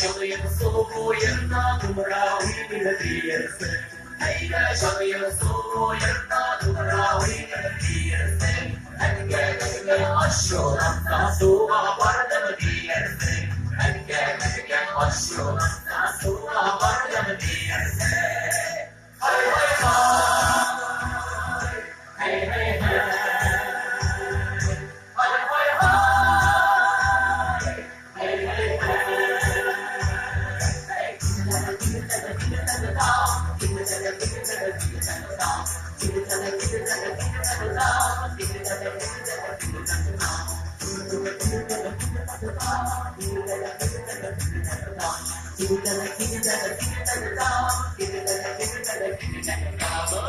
Çalayım soluğu yanına dumravi bilirsin. Hayda çalayım soluğu yanına dumravi bilirsin. Enge aşyolanda suğa vardım diyersin. Enge aşyolanda suğa vardım diyersin. Hay hay hay, hey hey hey. Hay hay hay, hey hey hey. Give it